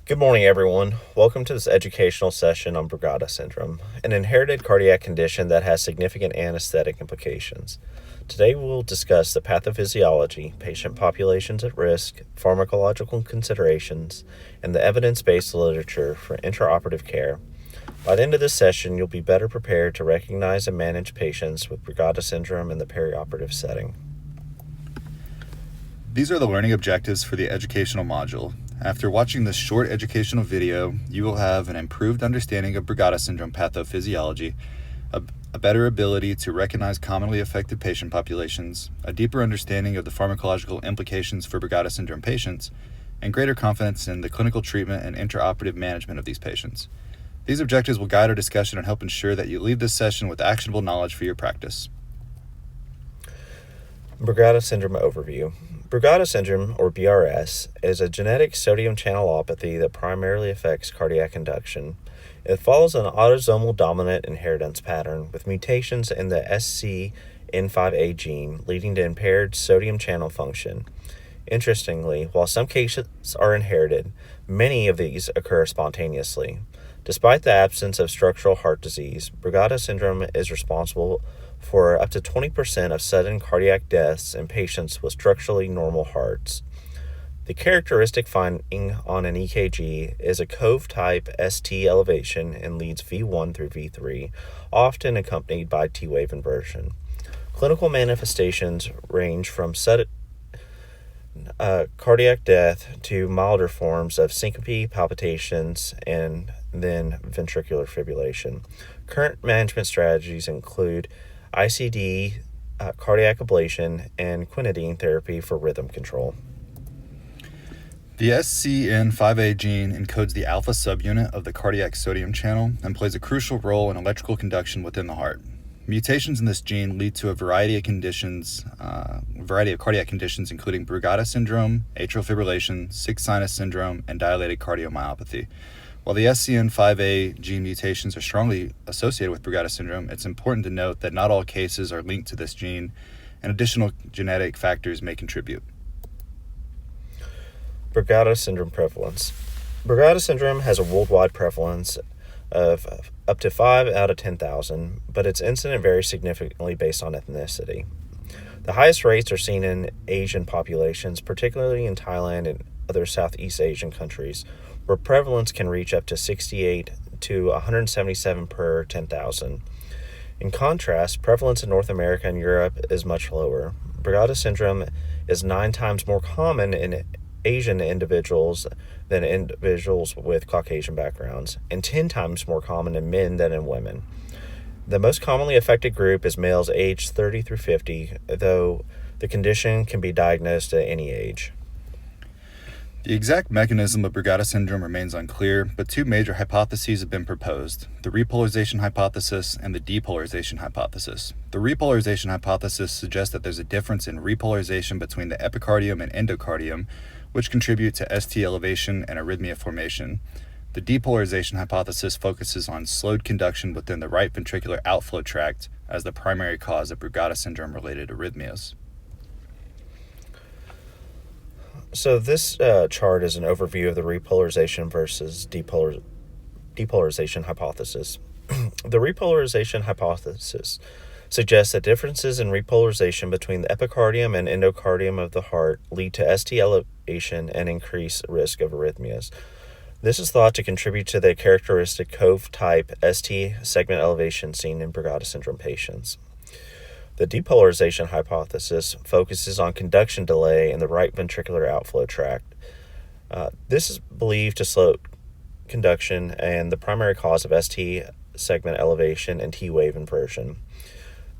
Good morning, everyone. Welcome to this educational session on Brugada syndrome, an inherited cardiac condition that has significant anesthetic implications. Today, we'll discuss the pathophysiology, patient populations at risk, pharmacological considerations, and the evidence-based literature for intraoperative care. By the end of this session, you'll be better prepared to recognize and manage patients with Brugada syndrome in the perioperative setting. These are the learning objectives for the educational module. After watching this short educational video, you will have an improved understanding of Brugada syndrome pathophysiology, a better ability to recognize commonly affected patient populations, a deeper understanding of the pharmacological implications for Brugada syndrome patients, and greater confidence in the clinical treatment and intraoperative management of these patients. These objectives will guide our discussion and help ensure that you leave this session with actionable knowledge for your practice. Brugada syndrome overview. Brugada syndrome, or BRS, is a genetic sodium channelopathy that primarily affects cardiac conduction. It follows an autosomal dominant inheritance pattern with mutations in the SCN5A gene, leading to impaired sodium channel function. Interestingly, while some cases are inherited, many of these occur spontaneously. Despite the absence of structural heart disease, Brugada syndrome is responsible for up to 20% of sudden cardiac deaths in patients with structurally normal hearts. The characteristic finding on an EKG is a cove-type ST elevation in leads V1 through V3, often accompanied by T-wave inversion. Clinical manifestations range from sudden cardiac death to milder forms of syncope, palpitations, and then ventricular fibrillation. Current management strategies include ICD, cardiac ablation, and quinidine therapy for rhythm control. The SCN5A gene encodes the alpha subunit of the cardiac sodium channel and plays a crucial role in electrical conduction within the heart. Mutations in this gene lead to a variety of cardiac conditions, including Brugada syndrome, atrial fibrillation, sick sinus syndrome, and dilated cardiomyopathy. While the SCN5A gene mutations are strongly associated with Brugada syndrome, it's important to note that not all cases are linked to this gene, and additional genetic factors may contribute. Brugada syndrome prevalence. Brugada syndrome has a worldwide prevalence of up to 5 out of 10,000, but its incidence varies significantly based on ethnicity. The highest rates are seen in Asian populations, particularly in Thailand and other Southeast Asian countries, where prevalence can reach up to 68 to 177 per 10,000. In contrast, prevalence in North America and Europe is much lower. Brugada syndrome is 9 times more common in Asian individuals than individuals with Caucasian backgrounds, and 10 times more common in men than in women. The most commonly affected group is males aged 30 through 50, though the condition can be diagnosed at any age. The exact mechanism of Brugada syndrome remains unclear, but 2 major hypotheses have been proposed: the repolarization hypothesis and the depolarization hypothesis. The repolarization hypothesis suggests that there's a difference in repolarization between the epicardium and endocardium, which contribute to ST elevation and arrhythmia formation. The depolarization hypothesis focuses on slowed conduction within the right ventricular outflow tract as the primary cause of Brugada syndrome-related arrhythmias. So this chart is an overview of the repolarization versus depolarization hypothesis. The repolarization hypothesis suggests that differences in repolarization between the epicardium and endocardium of the heart lead to ST elevation and increased risk of arrhythmias. This is thought to contribute to the characteristic cove-type ST segment elevation seen in Brugada syndrome patients. The depolarization hypothesis focuses on conduction delay in the right ventricular outflow tract. This is believed to slow conduction and the primary cause of ST segment elevation and T-wave inversion.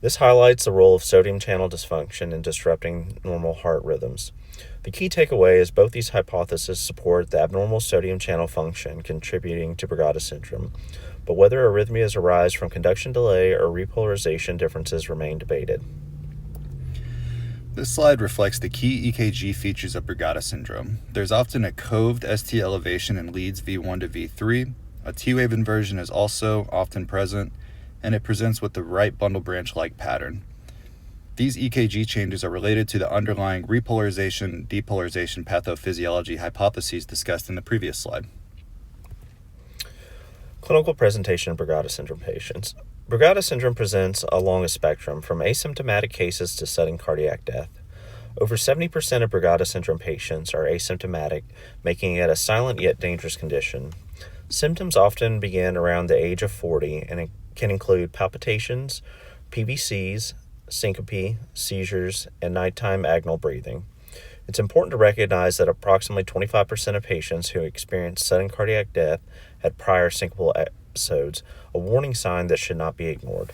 This highlights the role of sodium channel dysfunction in disrupting normal heart rhythms. The key takeaway is both these hypotheses support the abnormal sodium channel function contributing to Brugada syndrome, but whether arrhythmias arise from conduction delay or repolarization differences remain debated. This slide reflects the key EKG features of Brugada syndrome. There's often a coved ST elevation in leads V1 to V3. A T-wave inversion is also often present, and it presents with the right bundle branch-like pattern. These EKG changes are related to the underlying repolarization-depolarization pathophysiology hypotheses discussed in the previous slide. Clinical presentation of Brugada syndrome patients. Brugada syndrome presents along a spectrum from asymptomatic cases to sudden cardiac death. Over 70% of Brugada syndrome patients are asymptomatic, making it a silent yet dangerous condition. Symptoms often begin around the age of 40 and it can include palpitations, PVCs, syncope, seizures, and nighttime agonal breathing. It's important to recognize that approximately 25% of patients who experience sudden cardiac death had prior syncopal episodes, a warning sign that should not be ignored.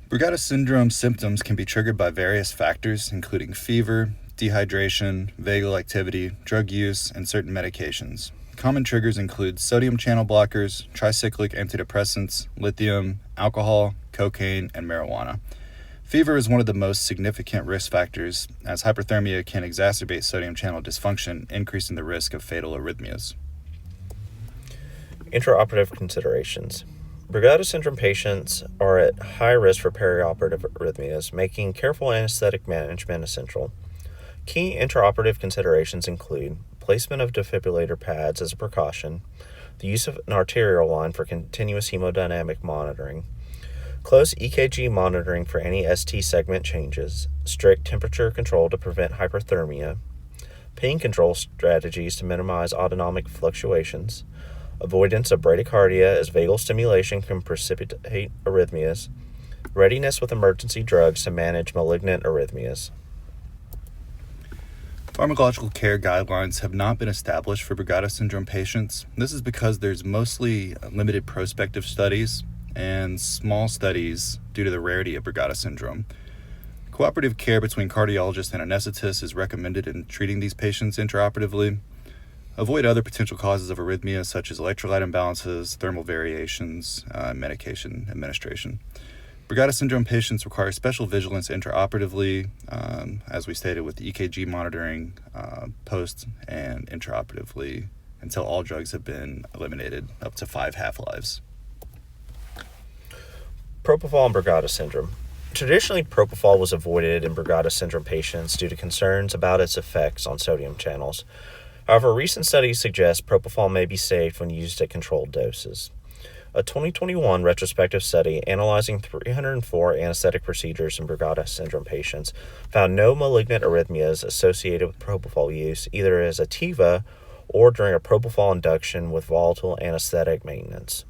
Brugada syndrome symptoms can be triggered by various factors, including fever, dehydration, vagal activity, drug use, and certain medications. Common triggers include sodium channel blockers, tricyclic antidepressants, lithium, alcohol, cocaine, and marijuana. Fever is one of the most significant risk factors, as hyperthermia can exacerbate sodium channel dysfunction, increasing the risk of fatal arrhythmias. Intraoperative considerations. Brugada syndrome patients are at high risk for perioperative arrhythmias, making careful anesthetic management essential. Key intraoperative considerations include placement of defibrillator pads as a precaution, the use of an arterial line for continuous hemodynamic monitoring, close EKG monitoring for any ST segment changes, strict temperature control to prevent hyperthermia, pain control strategies to minimize autonomic fluctuations, avoidance of bradycardia as vagal stimulation can precipitate arrhythmias, readiness with emergency drugs to manage malignant arrhythmias. Pharmacological care guidelines have not been established for Brugada syndrome patients. This is because there's mostly limited prospective studies and small studies due to the rarity of Brugada syndrome. Cooperative care between cardiologists and anesthetists is recommended in treating these patients intraoperatively. Avoid other potential causes of arrhythmia such as electrolyte imbalances, thermal variations, and medication administration. Brugada syndrome patients require special vigilance intraoperatively, as we stated, with EKG monitoring post and intraoperatively until all drugs have been eliminated, up to 5 half-lives. Propofol and Brugada syndrome. Traditionally, propofol was avoided in Brugada syndrome patients due to concerns about its effects on sodium channels. However, recent studies suggest propofol may be safe when used at controlled doses. A 2021 retrospective study analyzing 304 anesthetic procedures in Brugada syndrome patients found no malignant arrhythmias associated with propofol use either as a TIVA or during a propofol induction with volatile anesthetic maintenance.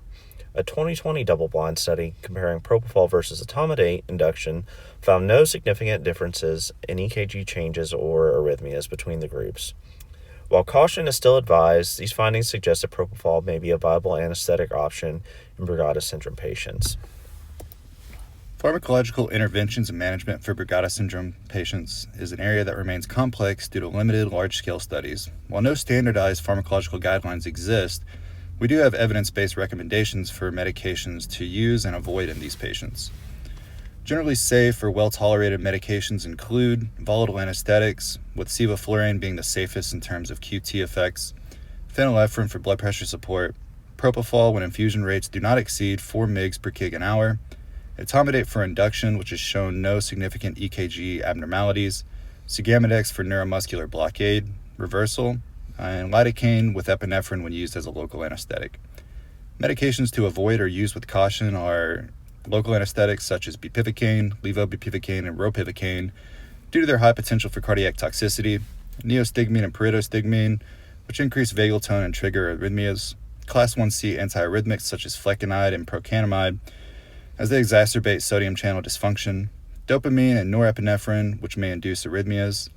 A 2020 double-blind study comparing propofol versus etomidate induction found no significant differences in EKG changes or arrhythmias between the groups. While caution is still advised, these findings suggest that propofol may be a viable anesthetic option in Brugada syndrome patients. Pharmacological interventions and management for Brugada syndrome patients is an area that remains complex due to limited large-scale studies. While no standardized pharmacological guidelines exist, we do have evidence-based recommendations for medications to use and avoid in these patients. Generally safe or well-tolerated medications include volatile anesthetics, with sevoflurane being the safest in terms of QT effects, phenylephrine for blood pressure support, propofol when infusion rates do not exceed 4 mg per kg an hour, etomidate for induction, which has shown no significant EKG abnormalities, Sigamidex for neuromuscular blockade, reversal, and lidocaine with epinephrine when used as a local anesthetic. Medications to avoid or use with caution are local anesthetics such as bupivacaine, levobupivacaine, and ropivacaine due to their high potential for cardiac toxicity, neostigmine and pyridostigmine, which increase vagal tone and trigger arrhythmias, class 1C antiarrhythmics such as flecainide and procainamide, as they exacerbate sodium channel dysfunction, dopamine and norepinephrine, which may induce arrhythmias.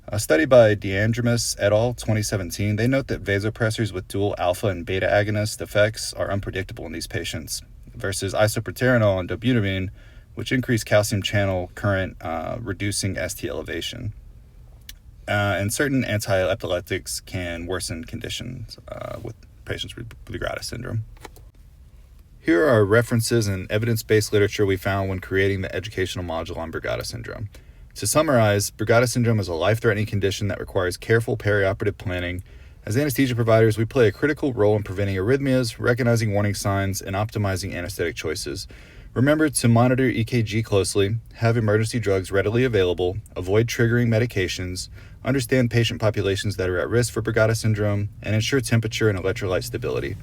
A study by DeAndremus et al. 2017, they note that vasopressors with dual alpha and beta agonist effects are unpredictable in these patients, versus isoproterenol and dobutamine, which increase calcium channel current, reducing ST elevation. And certain anti-epileptics can worsen conditions with patients with Brugada syndrome. Here are references and evidence-based literature we found when creating the educational module on Brugada syndrome. To summarize, Brugada syndrome is a life-threatening condition that requires careful perioperative planning. As anesthesia providers, we play a critical role in preventing arrhythmias, recognizing warning signs, and optimizing anesthetic choices. Remember to monitor EKG closely, have emergency drugs readily available, avoid triggering medications, understand patient populations that are at risk for Brugada syndrome, and ensure temperature and electrolyte stability.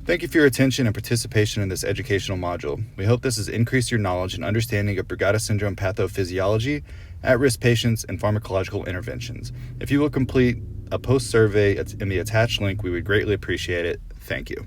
Thank you for your attention and participation in this educational module. We hope this has increased your knowledge and understanding of Brugada syndrome pathophysiology, at-risk patients, and pharmacological interventions. If you will complete a post-survey in the attached link, we would greatly appreciate it. Thank you.